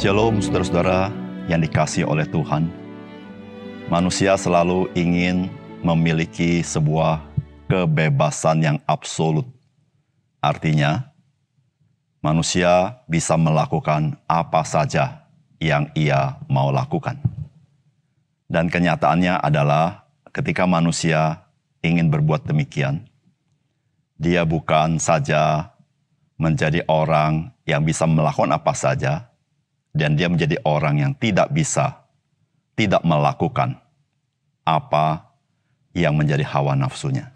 Shalom saudara-saudara yang dikasihi oleh Tuhan. Manusia selalu ingin memiliki sebuah kebebasan yang absolut. Artinya, manusia bisa melakukan apa saja yang ia mau lakukan. Dan kenyataannya adalah ketika manusia ingin berbuat demikian, dia bukan saja menjadi orang yang bisa melakukan apa saja, dan dia menjadi orang yang tidak melakukan apa yang menjadi hawa nafsunya.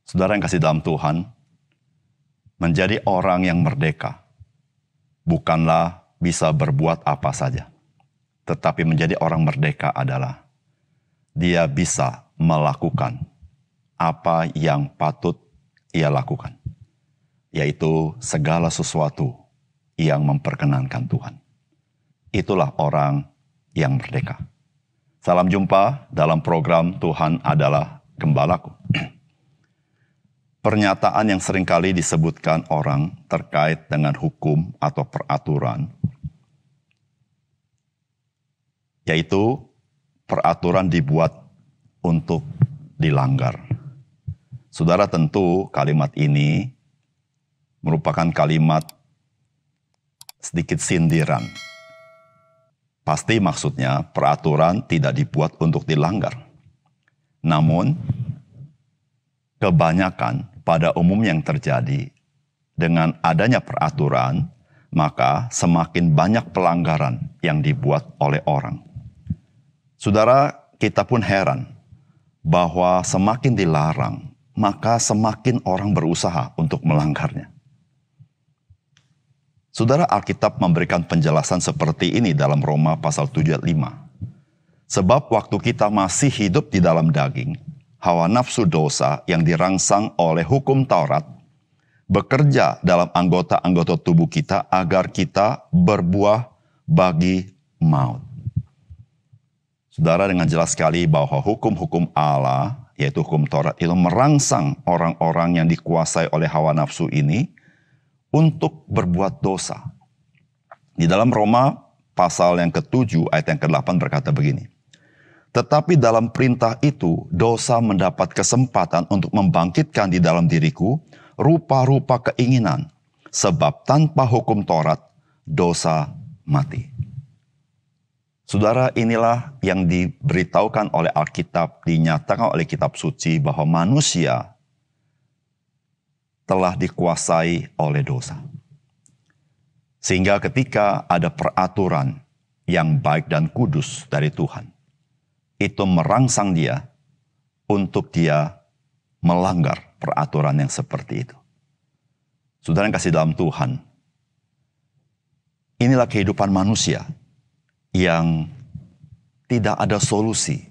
Saudara yang kasih dalam Tuhan, menjadi orang yang merdeka bukanlah bisa berbuat apa saja. Tetapi menjadi orang merdeka adalah dia bisa melakukan apa yang patut ia lakukan, yaitu segala sesuatu yang memperkenankan Tuhan. Itulah orang yang merdeka. Salam jumpa dalam program Tuhan adalah Gembalaku. Pernyataan yang seringkali disebutkan orang terkait dengan hukum atau peraturan, yaitu peraturan dibuat untuk dilanggar. Saudara, tentu kalimat ini merupakan kalimat sedikit sindiran. Pasti maksudnya peraturan tidak dibuat untuk dilanggar. Namun, kebanyakan pada umumnya yang terjadi dengan adanya peraturan, maka semakin banyak pelanggaran yang dibuat oleh orang. Saudara, kita pun heran bahwa semakin dilarang, maka semakin orang berusaha untuk melanggarnya. Saudara, Alkitab memberikan penjelasan seperti ini dalam Roma pasal 7 ayat 5. Sebab waktu kita masih hidup di dalam daging, hawa nafsu dosa yang dirangsang oleh hukum Taurat bekerja dalam anggota-anggota tubuh kita agar kita berbuah bagi maut. Saudara, dengan jelas sekali bahwa hukum-hukum Allah, yaitu hukum Taurat, itu merangsang orang-orang yang dikuasai oleh hawa nafsu ini untuk berbuat dosa. Di dalam Roma pasal yang ke-7 ayat yang ke-8 berkata begini. Tetapi dalam perintah itu dosa mendapat kesempatan untuk membangkitkan di dalam diriku rupa-rupa keinginan. Sebab tanpa hukum Taurat dosa mati. Saudara, inilah yang diberitahukan oleh Alkitab, dinyatakan oleh kitab suci bahwa manusia telah dikuasai oleh dosa. Sehingga ketika ada peraturan yang baik dan kudus dari Tuhan, itu merangsang dia untuk dia melanggar peraturan yang seperti itu. Saudara yang kasih dalam Tuhan, inilah kehidupan manusia yang tidak ada solusi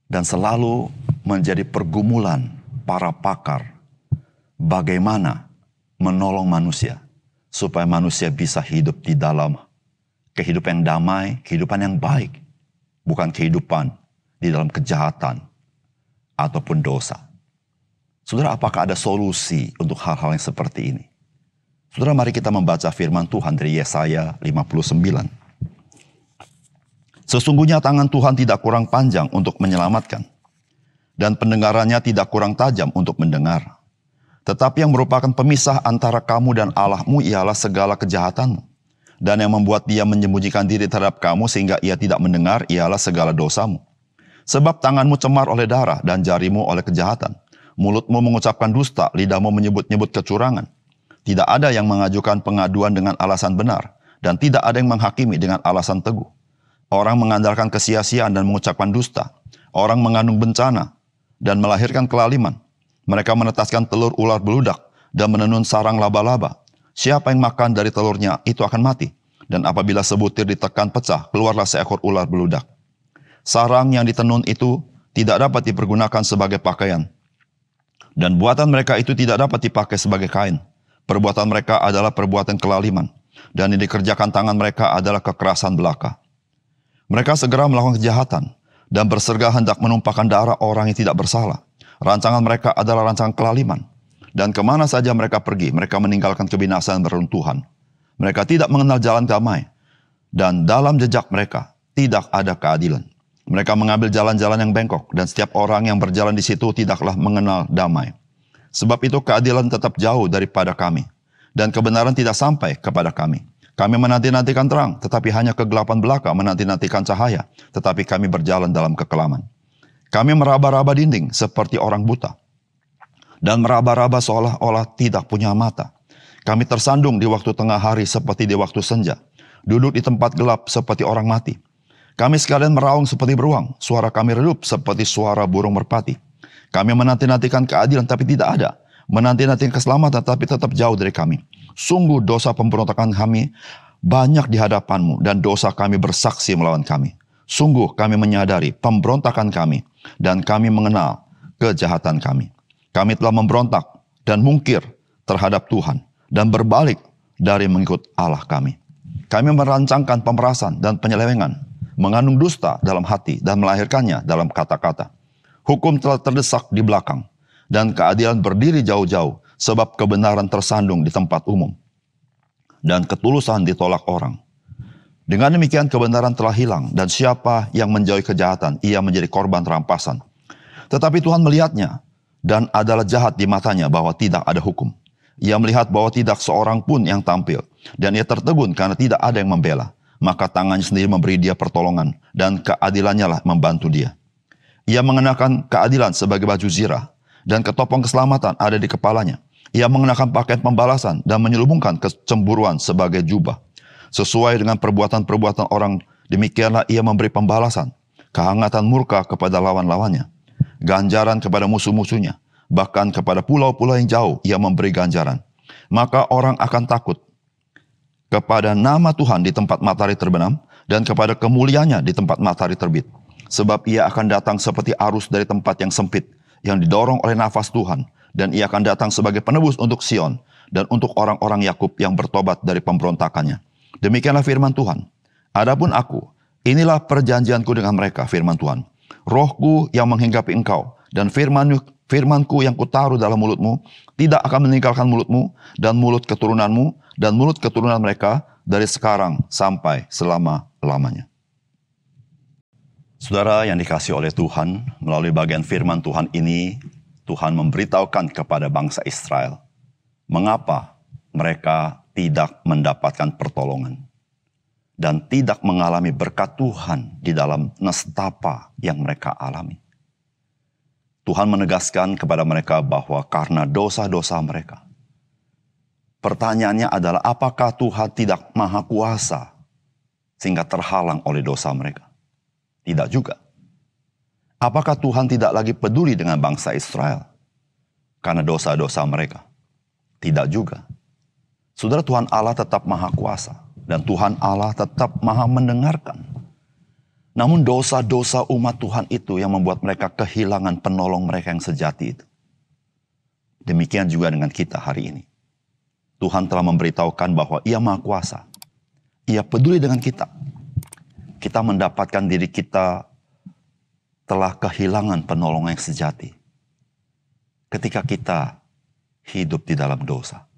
dan selalu menjadi pergumulan para pakar bagaimana menolong manusia supaya manusia bisa hidup di dalam kehidupan yang damai, kehidupan yang baik, bukan kehidupan di dalam kejahatan ataupun dosa. Saudara, apakah ada solusi untuk hal-hal yang seperti ini? Saudara, mari kita membaca firman Tuhan dari Yesaya 59. Sesungguhnya tangan Tuhan tidak kurang panjang untuk menyelamatkan, dan pendengarannya tidak kurang tajam untuk mendengar. Tetapi yang merupakan pemisah antara kamu dan Allahmu ialah segala kejahatanmu. Dan yang membuat dia menyembunyikan diri terhadap kamu sehingga ia tidak mendengar ialah segala dosamu. Sebab tanganmu cemar oleh darah dan jarimu oleh kejahatan. Mulutmu mengucapkan dusta, lidahmu menyebut-nyebut kecurangan. Tidak ada yang mengajukan pengaduan dengan alasan benar, dan tidak ada yang menghakimi dengan alasan teguh. Orang mengandalkan kesia-siaan dan mengucapkan dusta. Orang mengandung bencana dan melahirkan kelaliman. Mereka menetaskan telur ular beludak dan menenun sarang laba-laba. Siapa yang makan dari telurnya itu akan mati. Dan apabila sebutir ditekan pecah, keluarlah seekor ular beludak. Sarang yang ditenun itu tidak dapat dipergunakan sebagai pakaian. Dan buatan mereka itu tidak dapat dipakai sebagai kain. Perbuatan mereka adalah perbuatan kelaliman. Dan yang dikerjakan tangan mereka adalah kekerasan belaka. Mereka segera melakukan kejahatan dan berserga hendak menumpahkan darah orang yang tidak bersalah. Rancangan mereka adalah rancangan kelaliman. Dan kemana saja mereka pergi, mereka meninggalkan kebinasaan dan runtuhan. Mereka tidak mengenal jalan damai, dan dalam jejak mereka tidak ada keadilan. Mereka mengambil jalan-jalan yang bengkok, dan setiap orang yang berjalan di situ tidaklah mengenal damai. Sebab itu keadilan tetap jauh daripada kami, dan kebenaran tidak sampai kepada kami. Kami menanti-nantikan terang, tetapi hanya kegelapan belaka menanti-nantikan cahaya, tetapi kami berjalan dalam kekelaman. Kami meraba-raba dinding seperti orang buta, dan meraba-raba seolah-olah tidak punya mata. Kami tersandung di waktu tengah hari seperti di waktu senja, duduk di tempat gelap seperti orang mati. Kami sekalian meraung seperti beruang, suara kami redup seperti suara burung merpati. Kami menanti-nantikan keadilan tapi tidak ada, menanti-nantikan keselamatan tapi tetap jauh dari kami. Sungguh dosa pemberontakan kami banyak di hadapanmu, dan dosa kami bersaksi melawan kami. Sungguh kami menyadari pemberontakan kami, dan kami mengenal kejahatan kami. Kami telah memberontak dan mungkir terhadap Tuhan, dan berbalik dari mengikut Allah kami. Kami merancangkan pemerasan dan penyelewengan, mengandung dusta dalam hati dan melahirkannya dalam kata-kata. Hukum telah terdesak di belakang, dan keadilan berdiri jauh-jauh, sebab kebenaran tersandung di tempat umum, dan ketulusan ditolak orang. Dengan demikian kebenaran telah hilang, dan siapa yang menjauhi kejahatan, ia menjadi korban rampasan. Tetapi Tuhan melihatnya, dan adalah jahat di matanya bahwa tidak ada hukum. Ia melihat bahwa tidak seorang pun yang tampil, dan ia tertegun karena tidak ada yang membela. Maka tangannya sendiri memberi dia pertolongan, dan keadilannya lah membantu dia. Ia mengenakan keadilan sebagai baju zirah, dan ketopong keselamatan ada di kepalanya. Ia mengenakan pakaian pembalasan dan menyelubungkan kecemburuan sebagai jubah. Sesuai dengan perbuatan-perbuatan orang, demikianlah ia memberi pembalasan, kehangatan murka kepada lawan-lawannya, ganjaran kepada musuh-musuhnya, bahkan kepada pulau-pulau yang jauh ia memberi ganjaran. Maka orang akan takut kepada nama Tuhan di tempat matahari terbenam, dan kepada kemuliaannya di tempat matahari terbit. Sebab ia akan datang seperti arus dari tempat yang sempit, yang didorong oleh nafas Tuhan, dan ia akan datang sebagai penebus untuk Sion, dan untuk orang-orang Yakub yang bertobat dari pemberontakannya. Demikianlah firman Tuhan. Adapun aku, inilah perjanjianku dengan mereka, firman Tuhan. Rohku yang menghinggapi engkau, dan firmanku yang kutaruh dalam mulutmu, tidak akan meninggalkan mulutmu, dan mulut keturunanmu, dan mulut keturunan mereka, dari sekarang sampai selama-lamanya. Saudara yang dikasihi oleh Tuhan, melalui bagian firman Tuhan ini, Tuhan memberitahukan kepada bangsa Israel, mengapa mereka tidak mendapatkan pertolongan, dan tidak mengalami berkat Tuhan di dalam nestapa yang mereka alami. Tuhan menegaskan kepada mereka bahwa karena dosa-dosa mereka. Pertanyaannya adalah, apakah Tuhan tidak maha kuasa sehingga terhalang oleh dosa mereka? Tidak juga. Apakah Tuhan tidak lagi peduli dengan bangsa Israel karena dosa-dosa mereka? Tidak juga. Saudara, Tuhan Allah tetap maha kuasa, dan Tuhan Allah tetap maha mendengarkan. Namun dosa-dosa umat Tuhan itu yang membuat mereka kehilangan penolong mereka yang sejati itu. Demikian juga dengan kita hari ini. Tuhan telah memberitahukan bahwa Ia maha kuasa. Ia peduli dengan kita. Kita mendapatkan diri kita telah kehilangan penolong yang sejati ketika kita hidup di dalam dosa.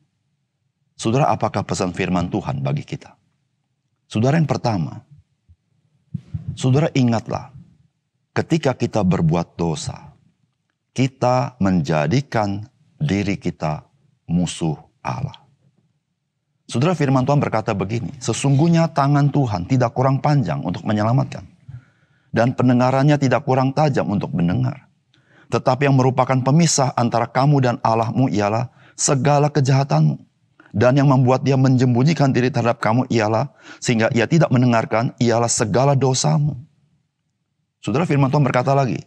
Saudara, apakah pesan firman Tuhan bagi kita? Saudara, yang pertama, saudara ingatlah, ketika kita berbuat dosa, kita menjadikan diri kita musuh Allah. Saudara, firman Tuhan berkata begini, sesungguhnya tangan Tuhan tidak kurang panjang untuk menyelamatkan, dan pendengarannya tidak kurang tajam untuk mendengar. Tetapi yang merupakan pemisah antara kamu dan Allahmu ialah segala kejahatanmu. Dan yang membuat dia menyembunyikan diri terhadap kamu ialah, sehingga ia tidak mendengarkan, ialah segala dosamu. Saudara, firman Tuhan berkata lagi,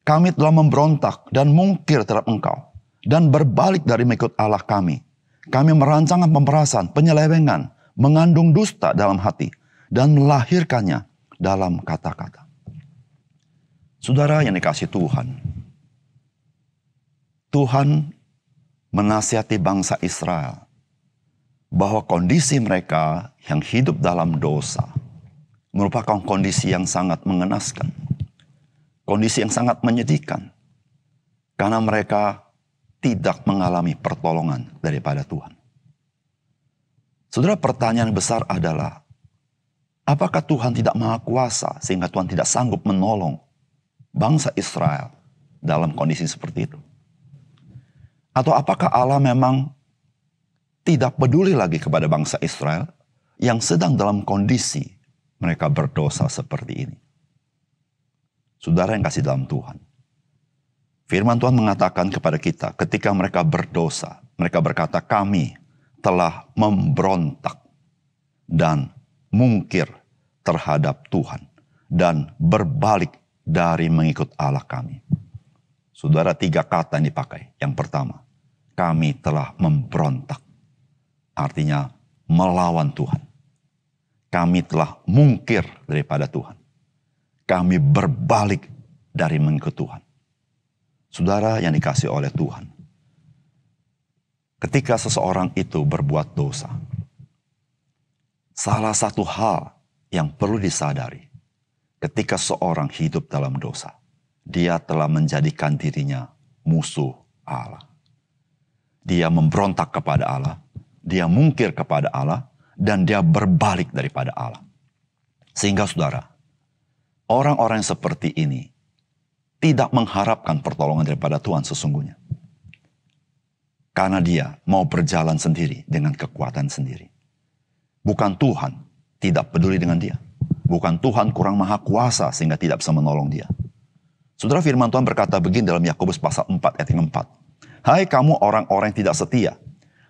kami telah memberontak dan mungkir terhadap engkau, dan berbalik dari mengikut Allah kami. Kami merancangkan pemerasan, penyelewengan, mengandung dusta dalam hati, dan melahirkannya dalam kata-kata. Saudara yang dikasihi Tuhan, Tuhan menasihati bangsa Israel bahwa kondisi mereka yang hidup dalam dosa merupakan kondisi yang sangat mengenaskan, kondisi yang sangat menyedihkan, karena mereka tidak mengalami pertolongan daripada Tuhan. Saudara, pertanyaan besar adalah, apakah Tuhan tidak maha kuasa sehingga Tuhan tidak sanggup menolong bangsa Israel dalam kondisi seperti itu? Atau apakah Allah memang tidak peduli lagi kepada bangsa Israel yang sedang dalam kondisi mereka berdosa seperti ini? Saudara yang kasih dalam Tuhan, firman Tuhan mengatakan kepada kita ketika mereka berdosa, mereka berkata, kami telah memberontak dan mungkir terhadap Tuhan dan berbalik dari mengikut Allah kami. Saudara, 3 kata yang dipakai. Yang pertama, kami telah memberontak. Artinya melawan Tuhan. Kami telah mungkir daripada Tuhan. Kami berbalik dari mengikut Tuhan. Saudara yang dikasih oleh Tuhan, ketika seseorang itu berbuat dosa, salah satu hal yang perlu disadari, ketika seorang hidup dalam dosa, dia telah menjadikan dirinya musuh Allah. Dia memberontak kepada Allah, dia mungkir kepada Allah, dan dia berbalik daripada Allah. Sehingga saudara, orang-orang yang seperti ini tidak mengharapkan pertolongan daripada Tuhan sesungguhnya. Karena dia mau berjalan sendiri dengan kekuatan sendiri. Bukan Tuhan tidak peduli dengan dia. Bukan Tuhan kurang maha kuasa sehingga tidak bisa menolong dia. Saudara, firman Tuhan berkata begini dalam Yakobus pasal 4 ayat 4. Hai kamu orang-orang yang tidak setia.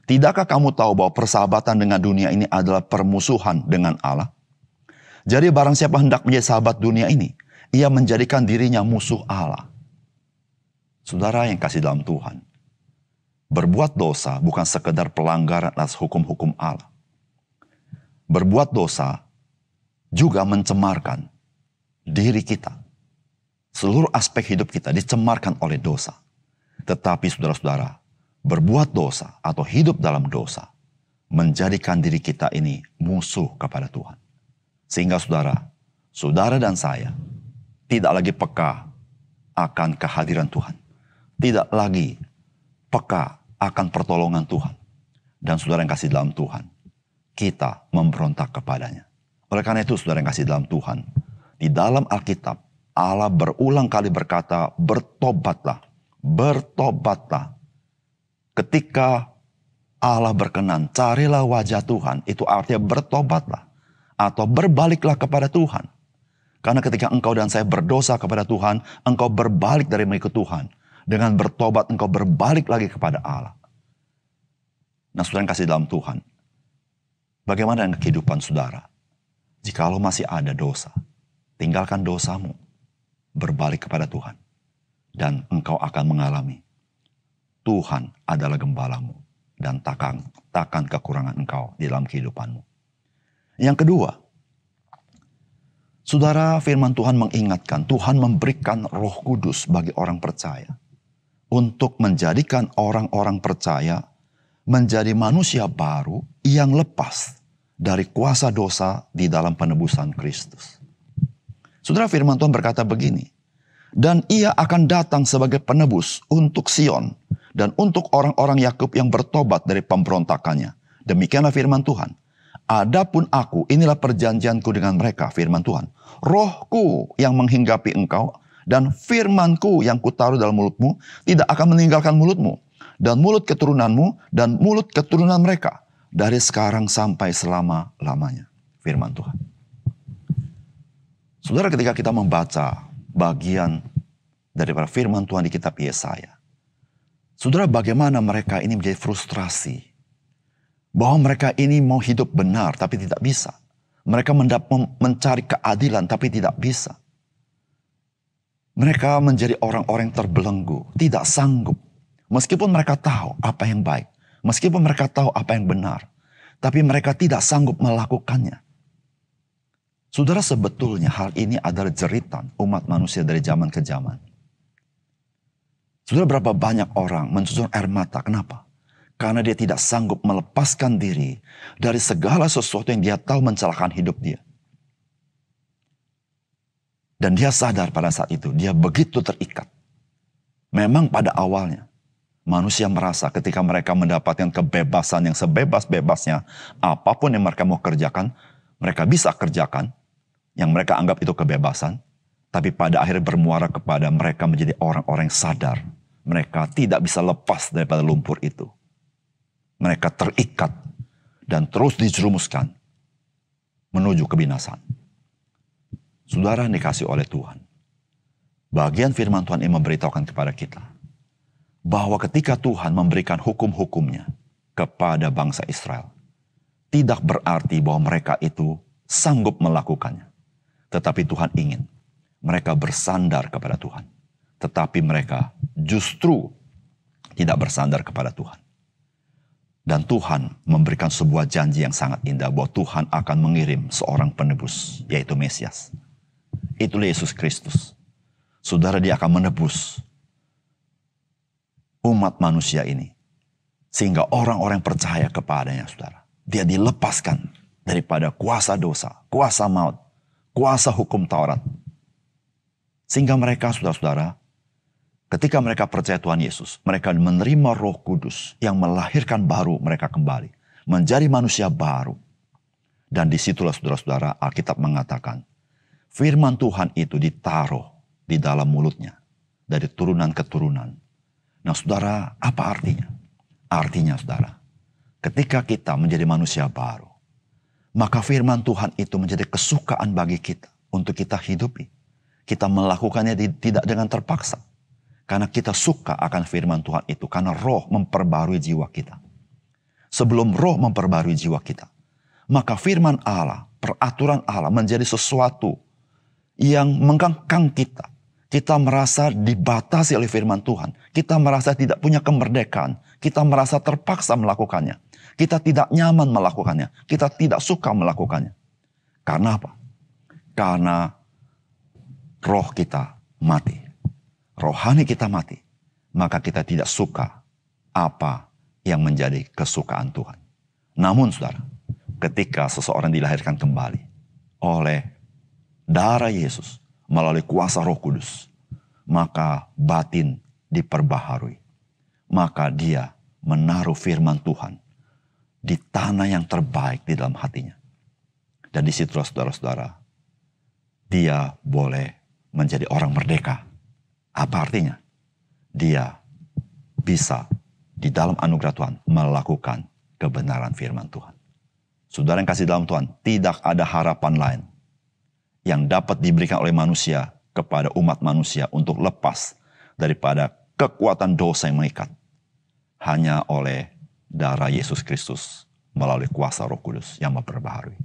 Tidakkah kamu tahu bahwa persahabatan dengan dunia ini adalah permusuhan dengan Allah? Jadi barang siapa hendak menjadi sahabat dunia ini, ia menjadikan dirinya musuh Allah. Saudara yang kasih dalam Tuhan, berbuat dosa bukan sekedar pelanggaran atas hukum-hukum Allah. Berbuat dosa juga mencemarkan diri kita. Seluruh aspek hidup kita dicemarkan oleh dosa. Tetapi saudara-saudara, berbuat dosa atau hidup dalam dosa menjadikan diri kita ini musuh kepada Tuhan. Sehingga saudara dan saya tidak lagi peka akan kehadiran Tuhan. Tidak lagi peka akan pertolongan Tuhan. Dan saudara yang kasih dalam Tuhan, kita memberontak kepadanya. Oleh karena itu saudara yang kasih dalam Tuhan, di dalam Alkitab, Allah berulang kali berkata, bertobatlah, bertobatlah. Ketika Allah berkenan, carilah wajah Tuhan, itu artinya bertobatlah. Atau berbaliklah kepada Tuhan. Karena ketika engkau dan saya berdosa kepada Tuhan, engkau berbalik dari mengikut Tuhan. Dengan bertobat, engkau berbalik lagi kepada Allah. Nah, saudara yang kasih dalam Tuhan, bagaimana dengan kehidupan saudara? Jikalau masih ada dosa, tinggalkan dosamu, berbalik kepada Tuhan. Dan engkau akan mengalami, Tuhan adalah gembalamu, dan takkan kekurangan engkau di dalam kehidupanmu. Yang kedua, saudara, firman Tuhan mengingatkan, Tuhan memberikan Roh Kudus bagi orang percaya. Untuk menjadikan orang-orang percaya menjadi manusia baru yang lepas dari kuasa dosa di dalam penebusan Kristus. Saudara, firman Tuhan berkata begini, dan ia akan datang sebagai penebus untuk Sion dan untuk orang-orang Yakub yang bertobat dari pemberontakannya. Demikianlah firman Tuhan. Adapun aku, inilah perjanjianku dengan mereka, firman Tuhan. Rohku yang menghinggapi engkau dan firmanku yang kutaruh dalam mulutmu tidak akan meninggalkan mulutmu dan mulut keturunanmu dan mulut keturunan mereka dari sekarang sampai selama-lamanya. Firman Tuhan. Saudara, ketika kita membaca bagian daripada firman Tuhan di kitab Yesaya, saudara, bagaimana mereka ini menjadi frustrasi. Bahwa mereka ini mau hidup benar tapi tidak bisa. Mereka mencari keadilan tapi tidak bisa. Mereka menjadi orang-orang yang terbelenggu, tidak sanggup. Meskipun mereka tahu apa yang baik, meskipun mereka tahu apa yang benar, tapi mereka tidak sanggup melakukannya. Saudara, sebetulnya hal ini adalah jeritan umat manusia dari zaman ke zaman. Saudara, berapa banyak orang mencucurkan air mata, kenapa? Karena dia tidak sanggup melepaskan diri dari segala sesuatu yang dia tahu mencelakakan hidup dia. Dan dia sadar pada saat itu, dia begitu terikat. Memang pada awalnya, Manusia merasa ketika mereka mendapatkan kebebasan yang sebebas-bebasnya, apapun yang mereka mau kerjakan, mereka bisa kerjakan, yang mereka anggap itu kebebasan, tapi pada akhirnya bermuara kepada mereka menjadi orang-orang yang sadar. Mereka tidak bisa lepas daripada lumpur itu. Mereka terikat dan terus dijerumuskan menuju kebinasaan. Saudara yang dikasih oleh Tuhan, bagian firman Tuhan ini memberitahukan kepada kita bahwa ketika Tuhan memberikan hukum-hukumnya kepada bangsa Israel, tidak berarti bahwa mereka itu sanggup melakukannya. Tetapi Tuhan ingin mereka bersandar kepada Tuhan. Tetapi mereka justru tidak bersandar kepada Tuhan. Dan Tuhan memberikan sebuah janji yang sangat indah bahwa Tuhan akan mengirim seorang penebus, yaitu Mesias. Itulah Yesus Kristus. Saudara, dia akan menebus umat manusia ini. Sehingga orang-orang percaya kepadanya, saudara. Dia dilepaskan daripada kuasa dosa, kuasa maut, kuasa hukum Taurat. Sehingga mereka, saudara-saudara, ketika mereka percaya Tuhan Yesus, mereka menerima Roh Kudus yang melahirkan baru mereka kembali. Menjadi manusia baru. Dan disitulah, saudara-saudara, Alkitab mengatakan, firman Tuhan itu ditaruh di dalam mulutnya. Dari turunan ke turunan. Nah, saudara, apa artinya? Artinya, saudara, ketika kita menjadi manusia baru, maka firman Tuhan itu menjadi kesukaan bagi kita untuk kita hidupi. Kita melakukannya tidak dengan terpaksa. Karena kita suka akan firman Tuhan itu. Karena roh memperbarui jiwa kita. Sebelum roh memperbarui jiwa kita, maka firman Allah, peraturan Allah menjadi sesuatu yang mengkang kita. Kita merasa dibatasi oleh firman Tuhan. Kita merasa tidak punya kemerdekaan. Kita merasa terpaksa melakukannya. Kita tidak nyaman melakukannya. Kita tidak suka melakukannya. Karena apa? Karena roh kita mati. Rohani kita mati. Maka kita tidak suka apa yang menjadi kesukaan Tuhan. Namun saudara, ketika seseorang dilahirkan kembali oleh darah Yesus, melalui kuasa Roh Kudus, maka batin diperbaharui. Maka dia menaruh firman Tuhan di tanah yang terbaik di dalam hatinya. Dan di situ, saudara-saudara, dia boleh menjadi orang merdeka. Apa artinya? Dia bisa di dalam anugerah Tuhan melakukan kebenaran firman Tuhan. Saudara yang kasih dalam Tuhan, tidak ada harapan lain yang dapat diberikan oleh manusia kepada umat manusia untuk lepas daripada kekuatan dosa yang mengikat. Hanya oleh darah Yesus Kristus melalui kuasa Roh Kudus yang memperbaharui.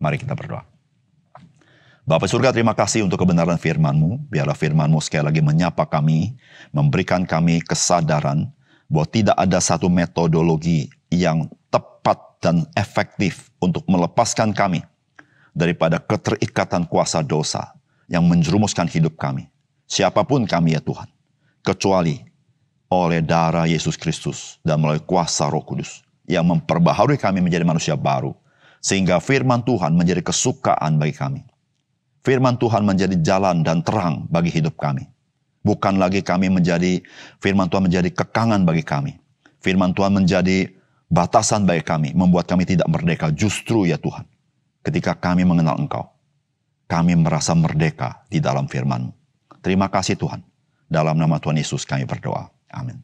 Mari kita berdoa. Bapa surga, terima kasih untuk kebenaran firman-Mu. Biarlah firman-Mu sekali lagi menyapa kami, memberikan kami kesadaran bahwa tidak ada satu metodologi yang tepat dan efektif untuk melepaskan kami daripada keterikatan kuasa dosa yang menjerumuskan hidup kami. Siapapun kami ya Tuhan, kecuali oleh darah Yesus Kristus dan melalui kuasa Roh Kudus yang memperbaharui kami menjadi manusia baru. Sehingga firman Tuhan menjadi kesukaan bagi kami. Firman Tuhan menjadi jalan dan terang bagi hidup kami. Bukan lagi firman Tuhan menjadi kekangan bagi kami. Firman Tuhan menjadi batasan bagi kami, membuat kami tidak merdeka. Justru ya Tuhan, ketika kami mengenal Engkau, kami merasa merdeka di dalam firman-Mu. Terima kasih Tuhan. Dalam nama Tuhan Yesus kami berdoa. Amin.